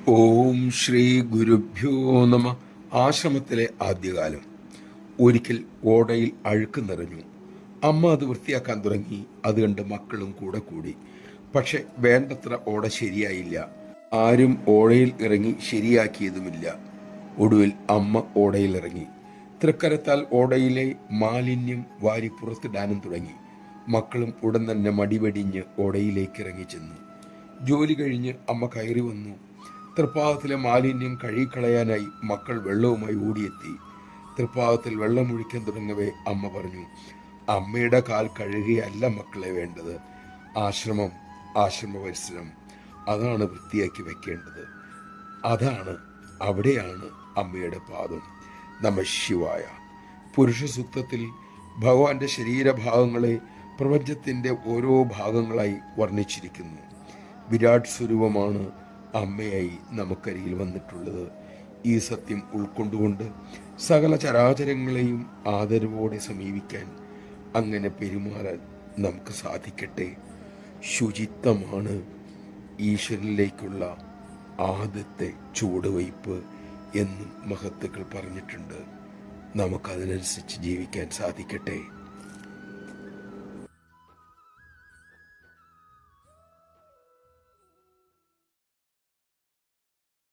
ഓം ശ്രീ ഗുരുഭ്യോ നമ. ആശ്രമത്തിലെ ആദ്യകാലം. ഒരിക്കൽ ഓടയിൽ അഴുക്ക് നിറഞ്ഞു. അമ്മ അത് വൃത്തിയാക്കാൻ തുടങ്ങി. അത് കണ്ട് മക്കളും കൂടെ കൂടി. പക്ഷെ വേണ്ടത്ര ഓട ശരിയായില്ല. ആരും ഓടയിൽ ഇറങ്ങി ശരിയാക്കിയതുമില്ല. ഒടുവിൽ അമ്മ ഓടയിൽ ഇറങ്ങി. തൃക്കരത്താൽ ഓടയിലെ മാലിന്യം വാരി പുറത്തിടാനും തുടങ്ങി. മക്കളും ഉടൻ തന്നെ മടിവെടിഞ്ഞ് ഓടയിലേക്ക് ഇറങ്ങി ചെന്നു. ജോലി കഴിഞ്ഞ് അമ്മ കയറി വന്നു. തൃപ്പാദത്തിലെ മാലിന്യം കഴുകിക്കളയാനായി മക്കൾ വെള്ളവുമായി ഓടിയെത്തി. തൃപ്പാദത്തിൽ വെള്ളമൊഴിക്കാൻ തുടങ്ങവേ അമ്മ പറഞ്ഞു, അമ്മയുടെ കാൽ കഴുകുകയല്ല മക്കളെ വേണ്ടത്, ആശ്രമ പരിസരം അതാണ് വൃത്തിയാക്കി വെക്കേണ്ടത്. അവിടെയാണ് അമ്മയുടെ പാദം. നമഃശിവായ. പുരുഷ സൂക്തത്തിൽ ഭഗവാന്റെ ശരീരഭാഗങ്ങളെ പ്രപഞ്ചത്തിന്റെ ഓരോ ഭാഗങ്ങളായി വർണ്ണിച്ചിരിക്കുന്നു. വിരാട് സ്വരൂപമാണ് അമ്മയായി നമുക്കരികിൽ വന്നിട്ടുള്ളത്. ഈ സത്യം ഉൾക്കൊണ്ടുകൊണ്ട് സകല ചരാചരങ്ങളെയും ആദരവോടെ സമീപിക്കാൻ, അങ്ങനെ പെരുമാറാൻ നമുക്ക് സാധിക്കട്ടെ. ശുചിത്വമാണ് ഈശ്വരനിലേക്കുള്ള ആദ്യത്തെ ചുവടുവയ്പ് എന്നും മഹത്തുക്കൾ പറഞ്ഞിട്ടുണ്ട്. നമുക്കതിനനുസരിച്ച് ജീവിക്കാൻ സാധിക്കട്ടെ.